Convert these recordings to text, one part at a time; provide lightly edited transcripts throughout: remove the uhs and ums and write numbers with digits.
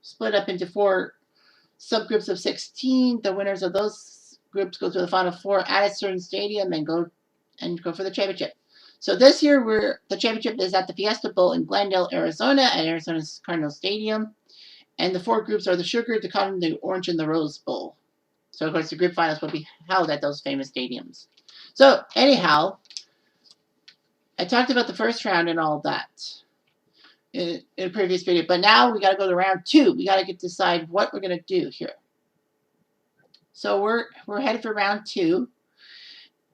split up into 4 subgroups of 16. The winners of those groups go to the Final Four at a certain stadium and go for the championship. So this year, the championship is at the Fiesta Bowl in Glendale, Arizona, at Arizona's Cardinal Stadium. And the 4 groups are the Sugar, the Cotton, the Orange, and the Rose Bowl. So, of course, the group finals will be held at those famous stadiums. So, anyhow, I talked about the first round and all that in a previous video. But now we got to go to round 2. We got to decide what we're going to do here. So, we're headed for round 2.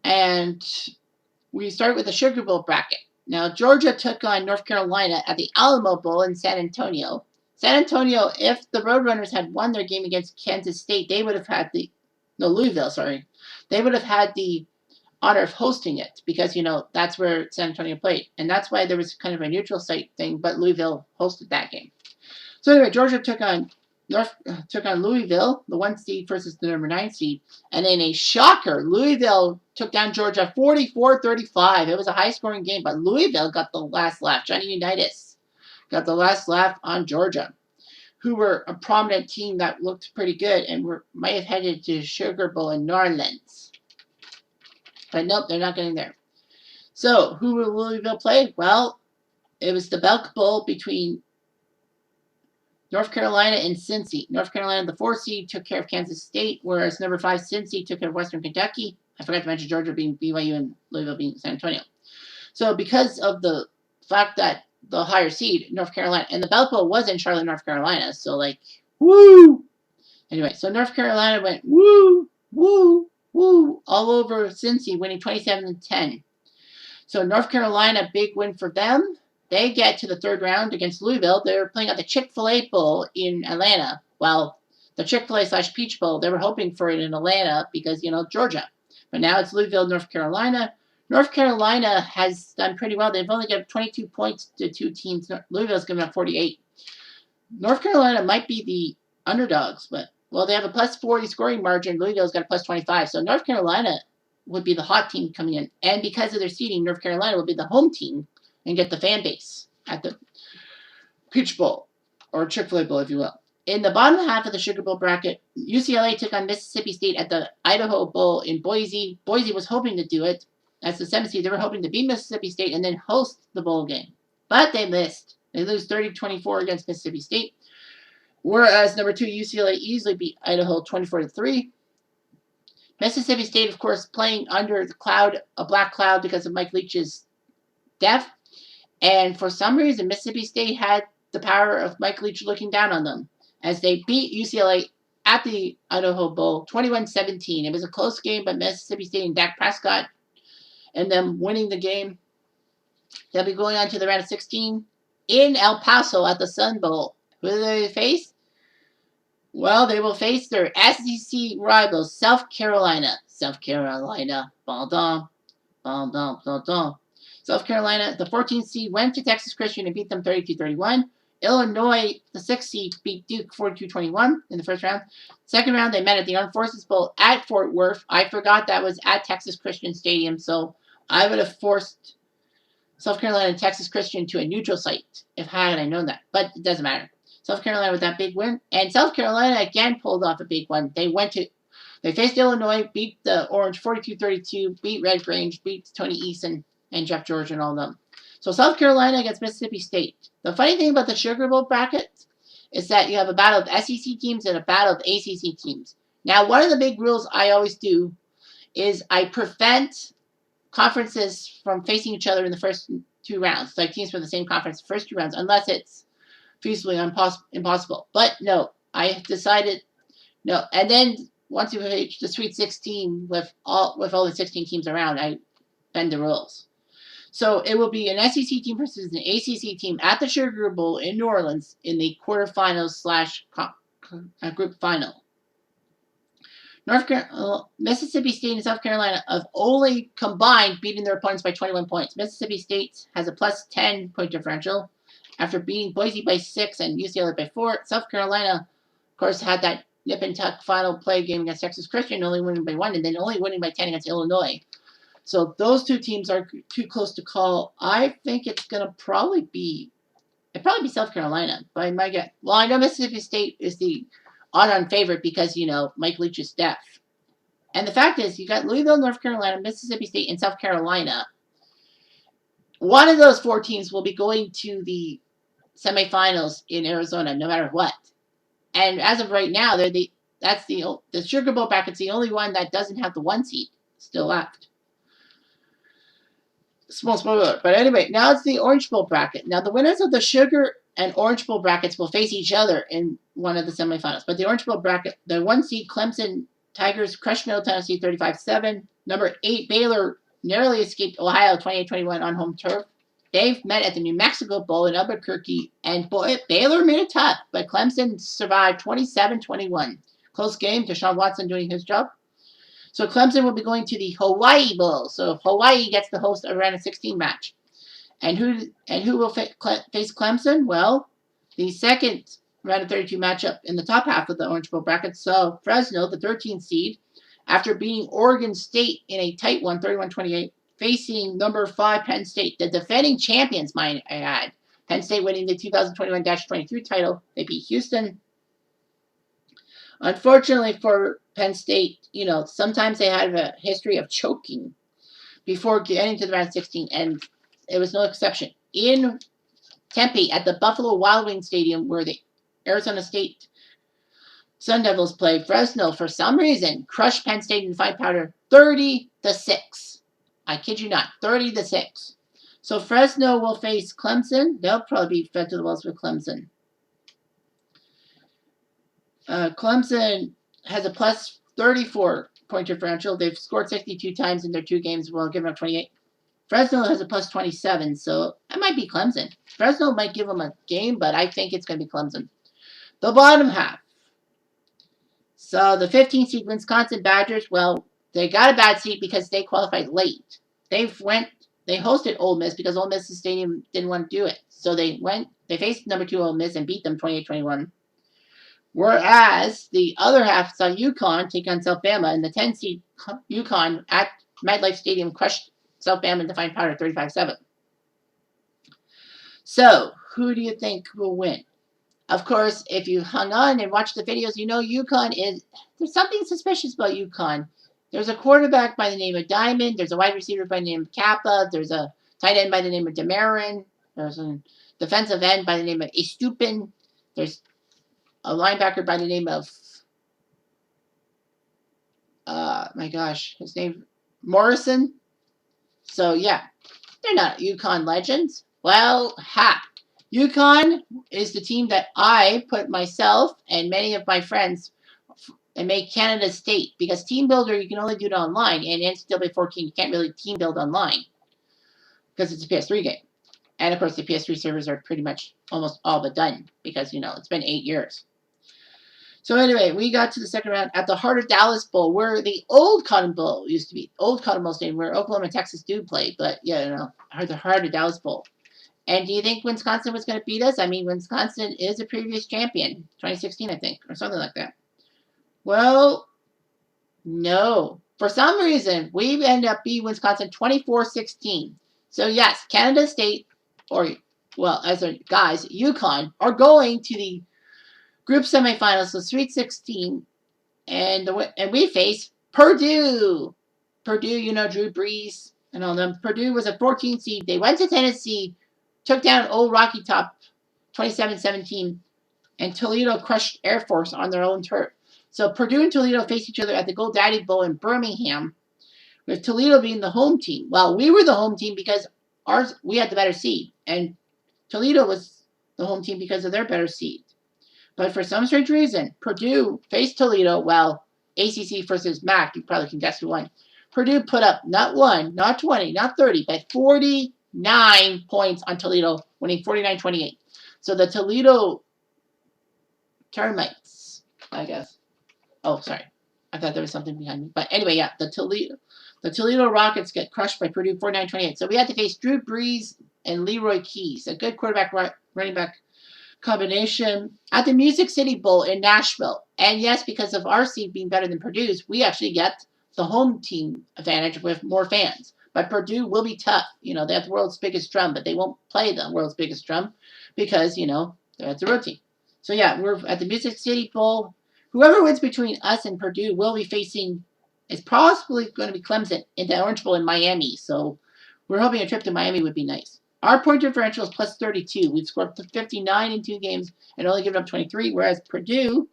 And we start with the Sugar Bowl bracket. Now, Georgia took on North Carolina at the Alamo Bowl in San Antonio. San Antonio, if the Roadrunners had won their game against Kansas State, they would have had Louisville, sorry. They would have had the honor of hosting it because, that's where San Antonio played. And that's why there was kind of a neutral site thing, but Louisville hosted that game. So anyway, Georgia took on Louisville, the 1 seed versus the number 9 seed. And in a shocker, Louisville took down Georgia 44-35. It was a high-scoring game, but Louisville got the last laugh. Johnny Unitas got the last laugh on Georgia, who were a prominent team that looked pretty good and might have headed to Sugar Bowl in New Orleans. But nope, they're not getting there. So, who will Louisville play? Well, it was the Belk Bowl between North Carolina and Cincy. North Carolina, the 4 seed, took care of Kansas State, whereas number 5 Cincy took care of Western Kentucky. I forgot to mention Georgia being BYU and Louisville being San Antonio. So, because of the fact that the higher seed, North Carolina, and the Belk Bowl was in Charlotte, North Carolina, so woo! Anyway, so North Carolina went woo, woo, woo, all over Cincy, winning 27-10. So North Carolina, big win for them. They get to the 3rd round against Louisville. They're playing at the Chick-fil-A Bowl in Atlanta. Well, the Chick-fil-A/Peach Bowl, they were hoping for it in Atlanta because, Georgia. But now it's Louisville, North Carolina. North Carolina has done pretty well. They've only given 22 points to 2 teams. Louisville's given up 48. North Carolina might be the underdogs, but, they have a plus 40 scoring margin. Louisville's got a plus 25. So North Carolina would be the hot team coming in. And because of their seeding, North Carolina will be the home team and get the fan base at the Peach Bowl, or Chick-fil-A Bowl, if you will. In the bottom half of the Sugar Bowl bracket, UCLA took on Mississippi State at the Idaho Bowl in Boise. Boise was hoping to do it. As the 7th seed, they were hoping to beat Mississippi State and then host the bowl game. But they missed. They lose 30-24 against Mississippi State. Whereas number 2, UCLA easily beat Idaho 24-3. Mississippi State, of course, playing under a black cloud because of Mike Leach's death. And for some reason, Mississippi State had the power of Mike Leach looking down on them as they beat UCLA at the Idaho Bowl 21-17. It was a close game, but Mississippi State and Dak Prescott and them winning the game. They'll be going on to the round of 16 in El Paso at the Sun Bowl. Who do they face? Well, they will face their SEC rivals, South Carolina. South Carolina. South Carolina, the 14th seed, went to Texas Christian and beat them 32-31. Illinois, the 6th seed, beat Duke 42-21 in the first round. Second round, they met at the Armed Forces Bowl at Fort Worth. I forgot that was at Texas Christian Stadium, so I would have forced South Carolina and Texas Christian to a neutral site if had I known that, but it doesn't matter. South Carolina with that big win, and South Carolina again pulled off a big one. They faced Illinois, beat the Orange 42-32, beat Red Grange, beat Tony Eason and Jeff George and all of them. So South Carolina against Mississippi State. The funny thing about the Sugar Bowl bracket is that you have a battle of SEC teams and a battle of ACC teams. Now, one of the big rules I always do is I prevent conferences from facing each other in the first 2 rounds, like teams from the same conference first 2 rounds, unless it's feasibly impossible. But no, I decided no. And then once you reach the Sweet 16 with all the 16 teams around, I bend the rules. So it will be an SEC team versus an ACC team at the Sugar Bowl in New Orleans in the quarterfinals / group final. Mississippi State and South Carolina have only combined beating their opponents by 21 points. Mississippi State has a plus 10 point differential after beating Boise by 6 and UCLA by 4. South Carolina, of course, had that nip and tuck final play game against Texas Christian, only winning by 1, and then only winning by 10 against Illinois. So those 2 teams are too close to call. I think it's going to probably be It'd probably be South Carolina, but I might get. Well, I know Mississippi State is the odd-on favorite because Mike Leach is deaf. And the fact is, you got Louisville, North Carolina, Mississippi State, and South Carolina. One of those 4 teams will be going to the semifinals in Arizona, no matter what. And as of right now, the Sugar Bowl bracket's the only one that doesn't have the 1 seed still left. Small spoiler. But anyway, now it's the Orange Bowl bracket. Now the winners of the Sugar and Orange Bowl brackets will face each other in one of the semifinals. But the Orange Bowl bracket, the 1 seed Clemson Tigers crushed Middle Tennessee 35-7. Number 8 Baylor narrowly escaped Ohio 28-21 on home turf. They've met at the New Mexico Bowl in Albuquerque, and boy, Baylor made it tough, but Clemson survived 27-21. Close game, Deshaun Watson doing his job. So Clemson will be going to the Hawaii Bowl. So if Hawaii gets to host a round of 16 match, and who will face Clemson? Well, the second round of 32 matchup in the top half of the Orange Bowl bracket. So Fresno, the 13th seed, after beating Oregon State in a tight one, 31-28, facing number 5 Penn State, the defending champions, might I add. Penn State winning the 2021-23 title. They beat Houston. Unfortunately for Penn State, sometimes they have a history of choking before getting to the round of 16, and it was no exception. In Tempe, at the Buffalo Wild Wings Stadium, where the Arizona State Sun Devils play, Fresno, for some reason, crushed Penn State in five powder 30-6. I kid you not, 30-6. So Fresno will face Clemson. They'll probably be fed to the walls with Clemson. Clemson has a plus 34 point differential. They've scored 62 times in their 2 games while giving up 28. Fresno has a plus 27, so it might be Clemson. Fresno might give them a game, but I think it's going to be Clemson. The bottom half. So the 15th seed Wisconsin Badgers, well, they got a bad seat because they qualified late. They hosted Ole Miss because Ole Miss's stadium didn't want to do it. So they faced number 2 Ole Miss and beat them 28-21. Whereas the other half saw UConn take on South Bama, and the 10 seed UConn at MetLife Stadium crushed South Bama in defined powder 35-7. So, who do you think will win? Of course, if you hung on and watched the videos, there's something suspicious about UConn. There's a quarterback by the name of Diamond. There's a wide receiver by the name of Kappa. There's a tight end by the name of Demarin. There's a defensive end by the name of Estupin. There's a linebacker by the name of, his name, Morrison. So, yeah, they're not UConn legends. Well, UConn is the team that I put myself and many of my friends and make Canada State, because Team Builder, you can only do it online, and NCAA 14, you can't really team build online because it's a PS3 game. And, of course, the PS3 servers are pretty much almost all but done because, it's been 8 years. So anyway, we got to the second round at the Heart of Dallas Bowl, where the old Cotton Bowl used to be. Old Cotton Bowl Stadium, where Oklahoma and Texas do play. But, the Heart of Dallas Bowl. And do you think Wisconsin was going to beat us? I mean, Wisconsin is a previous champion. 2016, I think, or something like that. Well, no. For some reason, we ended up beating Wisconsin 24-16. So, yes, Canada State, UConn, are going to the group semifinals, the Sweet 16, and we face Purdue. Purdue, Drew Brees and all them. Purdue was a 14 seed. They went to Tennessee, took down Old Rocky Top 27-17, and Toledo crushed Air Force on their own turf. So Purdue and Toledo faced each other at the GoDaddy Bowl in Birmingham, with Toledo being the home team. Well, we were the home team because we had the better seed, and Toledo was the home team because of their better seed. But for some strange reason, Purdue faced Toledo. Well, ACC versus MAC, you probably can guess who won. Purdue put up not 1, not 20, not 30, but 49 points on Toledo, winning 49-28. So the Toledo Termites, I guess. Oh, sorry. I thought there was something behind me. But anyway, yeah, the Toledo Rockets get crushed by Purdue 49-28. So we had to face Drew Brees and Leroy Keys, a good quarterback, running back combination, at the Music City Bowl in Nashville. And yes, because of our seed being better than Purdue's, we actually get the home team advantage with more fans. But Purdue will be tough. They have the world's biggest drum, but they won't play the world's biggest drum because, they're at the road team. So, yeah, we're at the Music City Bowl. Whoever wins between us and Purdue will be facing, it's possibly going to be Clemson in the Orange Bowl in Miami. So, we're hoping a trip to Miami would be nice. Our point differential is plus 32. We've scored 59 in 2 games and only given up 23, whereas Purdue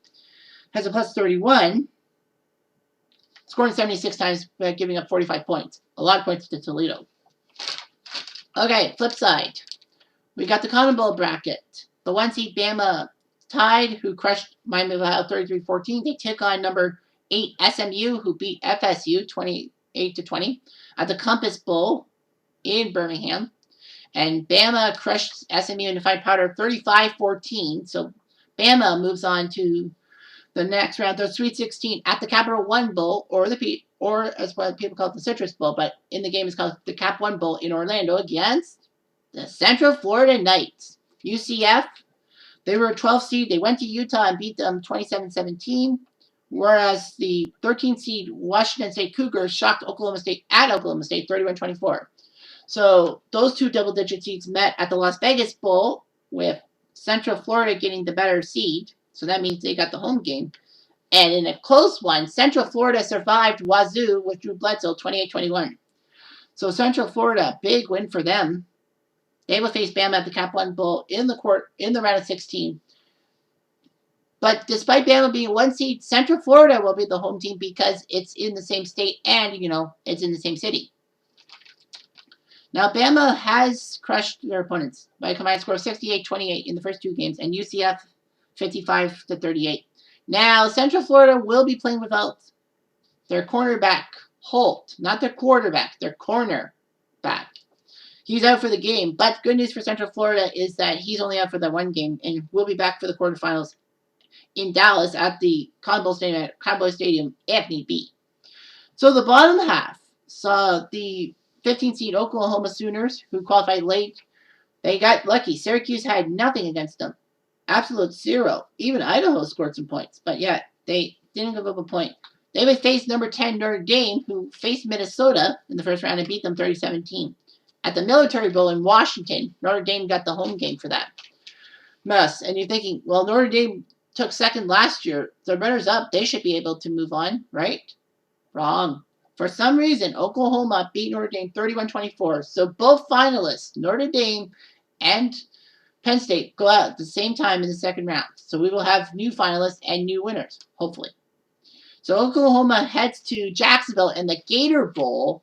has a plus 31, scoring 76 times but giving up 45 points. A lot of points to Toledo. Okay, flip side. We got the Cotton Bowl bracket. The 1 seed Bama Tide, who crushed Miami of Ohio 33-14. They took on number 8 SMU, who beat FSU 28-20 at the Compass Bowl in Birmingham. And Bama crushed SMU in the five powder 35-14. So Bama moves on to the next round, the Sweet 16 at the Capital One Bowl, or as what people call it, the Citrus Bowl, but in the game it's called the Cap One Bowl in Orlando against the Central Florida Knights. UCF, they were a 12 seed. They went to Utah and beat them 27-17, whereas the 13 seed Washington State Cougars shocked Oklahoma State at Oklahoma State 31-24. So those two double-digit seeds met at the Las Vegas Bowl with Central Florida getting the better seed. So that means they got the home game. And in a close one, Central Florida survived Wazoo with Drew Bledsoe 28-21. So Central Florida, big win for them. They will face Bama at the Cap One Bowl in the round of 16. But despite Bama being 1 seed, Central Florida will be the home team because it's in the same state and, it's in the same city. Now, Bama has crushed their opponents by a combined score of 68-28 in the first 2 games, and UCF 55-38. Now, Central Florida will be playing without their cornerback, Holt. Not their quarterback, their cornerback. He's out for the game, but good news for Central Florida is that he's only out for that 1 game, and will be back for the quarterfinals in Dallas at the Cowboy Stadium if need be. So the bottom half saw the 15 seed Oklahoma Sooners, who qualified late. They got lucky. Syracuse had nothing against them. Absolute 0. Even Idaho scored some points. But yeah, they didn't give up a point. They would face number 10 Notre Dame, who faced Minnesota in the first round and beat them 30-17. At the Military Bowl in Washington, Notre Dame got the home game for that mess. And you're thinking, well, Notre Dame took second last year. The runners up, they should be able to move on, right? Wrong. For some reason, Oklahoma beat Notre Dame 31-24. So both finalists, Notre Dame and Penn State, go out at the same time in the second round. So we will have new finalists and new winners, hopefully. So Oklahoma heads to Jacksonville in the Gator Bowl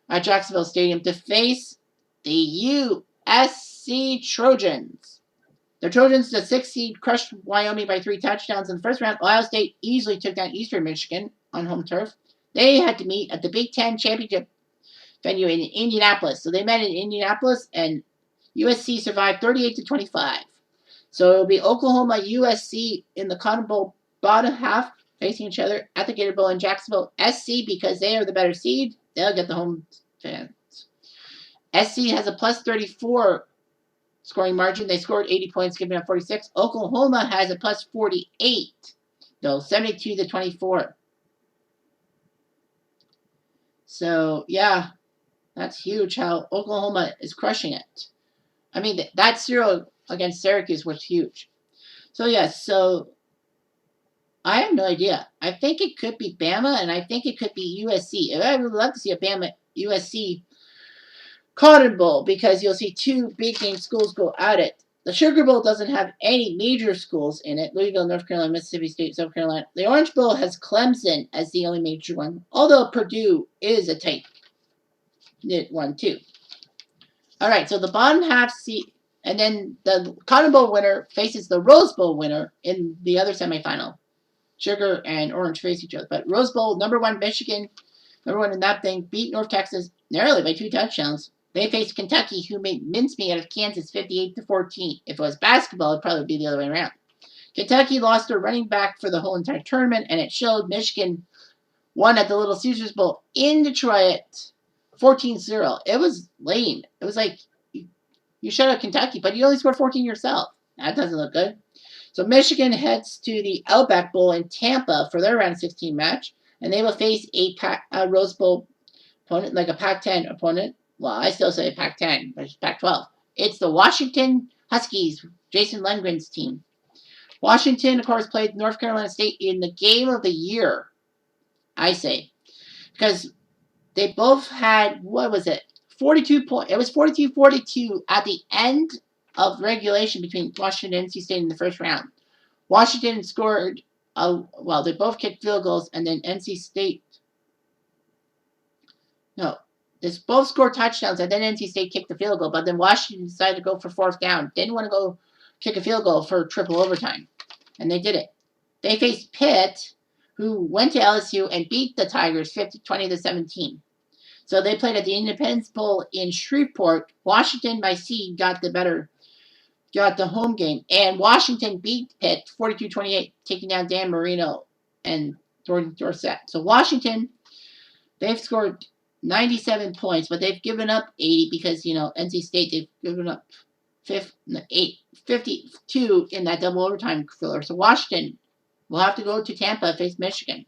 at Jacksonville Stadium to face the USC Trojans. The Trojans, the 6th seed, crushed Wyoming by 3 touchdowns in the first round. Ohio State easily took down Eastern Michigan on home turf. They had to meet at the Big Ten Championship venue in Indianapolis. So they met in Indianapolis, and USC survived 38-25. So it'll be Oklahoma, USC in the Cotton Bowl bottom half facing each other at the Gator Bowl in Jacksonville. SC, because they are the better seed, they'll get the home fans. SC has a plus 34 scoring margin. They scored 80 points, giving up 46. Oklahoma has a plus 48, though, 72-24. So, yeah, that's huge how Oklahoma is crushing it. I mean, that 0 against Syracuse was huge. So, yes, so I have no idea. I think it could be Bama, and I think it could be USC. I would love to see a Bama-USC Cotton Bowl because you'll see 2 big-name schools go at it. The Sugar Bowl doesn't have any major schools in it. Louisville, North Carolina, Mississippi State, South Carolina. The Orange Bowl has Clemson as the only major one, although Purdue is a tight-knit one, too. All right, so the bottom half seat, and then the Cotton Bowl winner faces the Rose Bowl winner in the other semifinal. Sugar and Orange face each other. But Rose Bowl, number 1 Michigan, number 1 in that thing, beat North Texas narrowly by 2 touchdowns. They faced Kentucky, who made mincemeat out of Kansas 58-14. If it was basketball, it'd probably be the other way around. Kentucky lost their running back for the whole entire tournament, and it showed. Michigan won at the Little Caesars Bowl in Detroit 14-0. It was lame. It was like you shut out Kentucky, but you only scored 14 yourself. That doesn't look good. So Michigan heads to the Outback Bowl in Tampa for their round of 16 match, and they will face a Rose Bowl opponent, like a Pac-10 opponent. Well, I still say Pac-10, but it's Pac-12. It's the Washington Huskies, Jason Lundgren's team. Washington, of course, played North Carolina State in the game of the year, I say. Because they both had, what was it? 42 points. It was 42-42 at the end of regulation between Washington and NC State in the first round. Washington scored, well, they both kicked field goals, and then NC State, no, they both scored touchdowns, and then NC State kicked the field goal, but then Washington decided to go for fourth down. Didn't want to go kick a field goal for triple overtime, and they did it. They faced Pitt, who went to LSU and beat the Tigers 20-17. So they played at the Independence Bowl in Shreveport. Washington, by seed, got the home game. And Washington beat Pitt 42-28, taking down Dan Marino and Jordan Dorsett. So Washington, they've scored 97 points, but they've given up 80 because, NC State, they've given up 52 in that double overtime filler. So Washington will have to go to Tampa to face Michigan.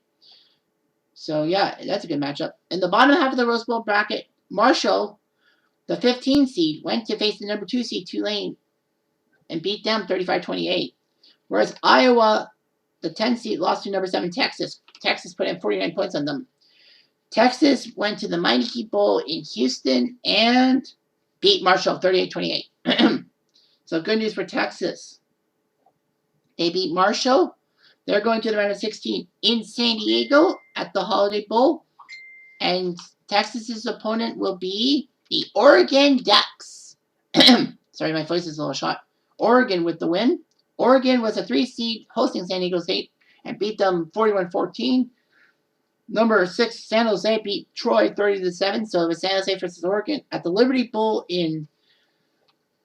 So, yeah, that's a good matchup. In the bottom half of the Rose Bowl bracket, Marshall, the 15 seed, went to face the number 2 seed, Tulane, and beat them 35-28. Whereas Iowa, the 10 seed, lost to number 7 Texas. Texas put in 49 points on them. Texas went to the Meineke Bowl in Houston and beat Marshall 38-28. So good news for Texas. They beat Marshall. They're going to the round of 16 in San Diego at the Holiday Bowl. And Texas's opponent will be the Oregon Ducks. Sorry, my voice is a little shot. Oregon with the win. Oregon was a 3 seed hosting San Diego State and beat them 41-14. Number 6, San Jose beat Troy 30-7. So it was San Jose versus Oregon at the Liberty Bowl in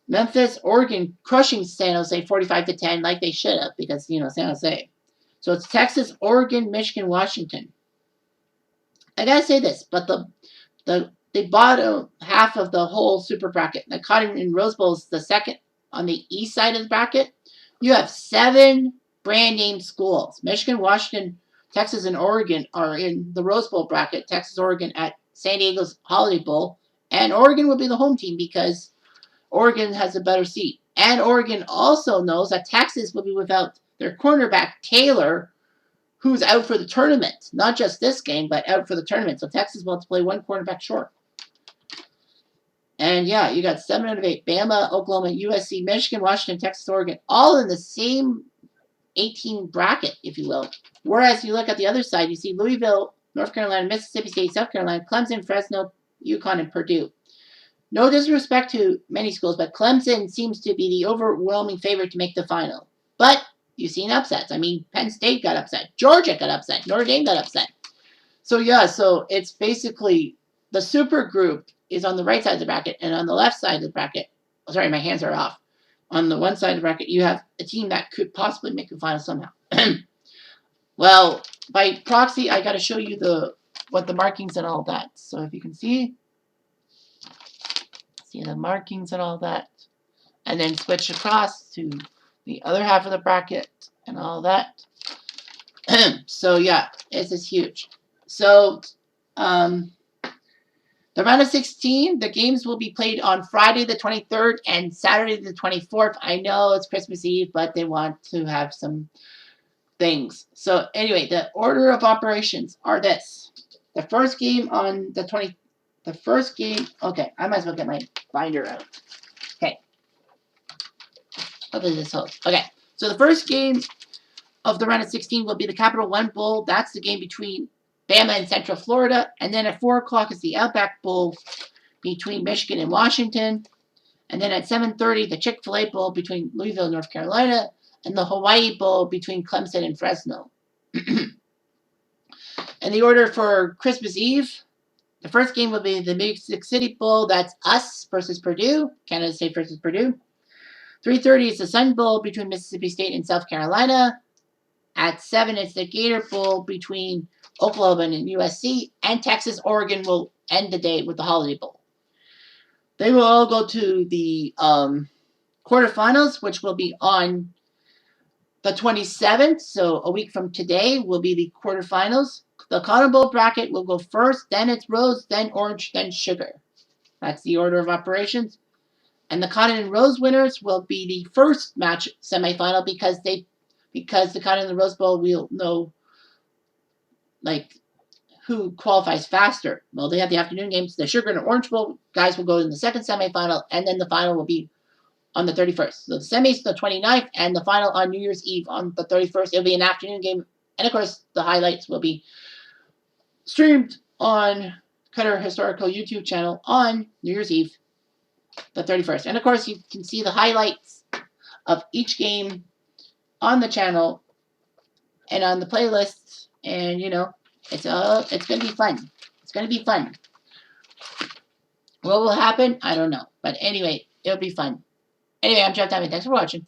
Memphis. Oregon crushing San Jose 45-10 like they should have because, San Jose. So it's Texas, Oregon, Michigan, Washington. I gotta say this, but the bottom half of the whole super bracket, the Cotton and Rose Bowl is the second on the east side of the bracket. You have 7 brand name schools. Michigan, Washington, Texas, and Oregon are in the Rose Bowl bracket. Texas, Oregon at San Diego's Holiday Bowl. And Oregon will be the home team because Oregon has a better seat. And Oregon also knows that Texas will be without their cornerback, Taylor, who's out for the tournament. Not just this game, but out for the tournament. So Texas will have to play 1 cornerback short. And yeah, you got 7 out of 8. Bama, Oklahoma, USC, Michigan, Washington, Texas, Oregon, all in the same 18 bracket, if you will. Whereas you look at the other side, you see Louisville, North Carolina, Mississippi State, South Carolina, Clemson, Fresno, UConn, and Purdue. No disrespect to many schools, but Clemson seems to be the overwhelming favorite to make the final. But you've seen upsets. I mean, Penn State got upset. Georgia got upset. Notre Dame got upset. So, yeah, so it's basically the super group is on the right side of the bracket, and on the left side of the bracket, sorry, my hands are off. On the one side of the bracket, you have a team that could possibly make the final somehow. Well, by proxy, I got to show you what the markings and all that. So if you can see the markings and all that, and then switch across to the other half of the bracket and all that. So yeah, this is huge. So the round of 16, the games will be played on Friday the 23rd and Saturday the 24th. I know it's Christmas Eve, but they want to have some things. So anyway, the order of operations are this. The first game on the 20th. The first game, okay, I might as well get my binder out. Okay. Hopefully this holds. Okay, so the first game of the round of 16 will be the Capital One Bowl. That's the game between Bama and Central Florida. And then at 4 o'clock is the Outback Bowl between Michigan and Washington. And then at 7:30, the Chick-fil-A Bowl between Louisville and North Carolina. And the Hawaii Bowl between Clemson and Fresno. And the order for Christmas Eve, the first game will be the Music City Bowl. That's us versus Purdue. Canada State versus Purdue. 3:30 is the Sun Bowl between Mississippi State and South Carolina. At 7, it's the Gator Bowl between Oklahoma and USC. And Texas, Oregon will end the day with the Holiday Bowl. They will all go to the quarterfinals, which will be on the 27th. So a week from today will be the quarterfinals. The Cotton Bowl bracket will go first, then it's rose, then orange, then sugar. That's the order of operations. And the Cotton and Rose winners will be the first match semifinal because the Cotton and the Rose Bowl will know like who qualifies faster. Well, they have the afternoon games. The Sugar and Orange Bowl guys will go in the second semifinal, and then the final will be on the 31st. So the semis the 29th, and the final on New Year's Eve on the 31st. It'll be an afternoon game, and of course the highlights will be streamed on Cutter Historical YouTube channel on New Year's Eve, the 31st. And of course you can see the highlights of each game on the channel and on the playlists, and you know, it's going to be fun. It's going to be fun. What will happen? I don't know. But anyway, it'll be fun. Anyway, I'm Jeff Diamond. Thanks for watching.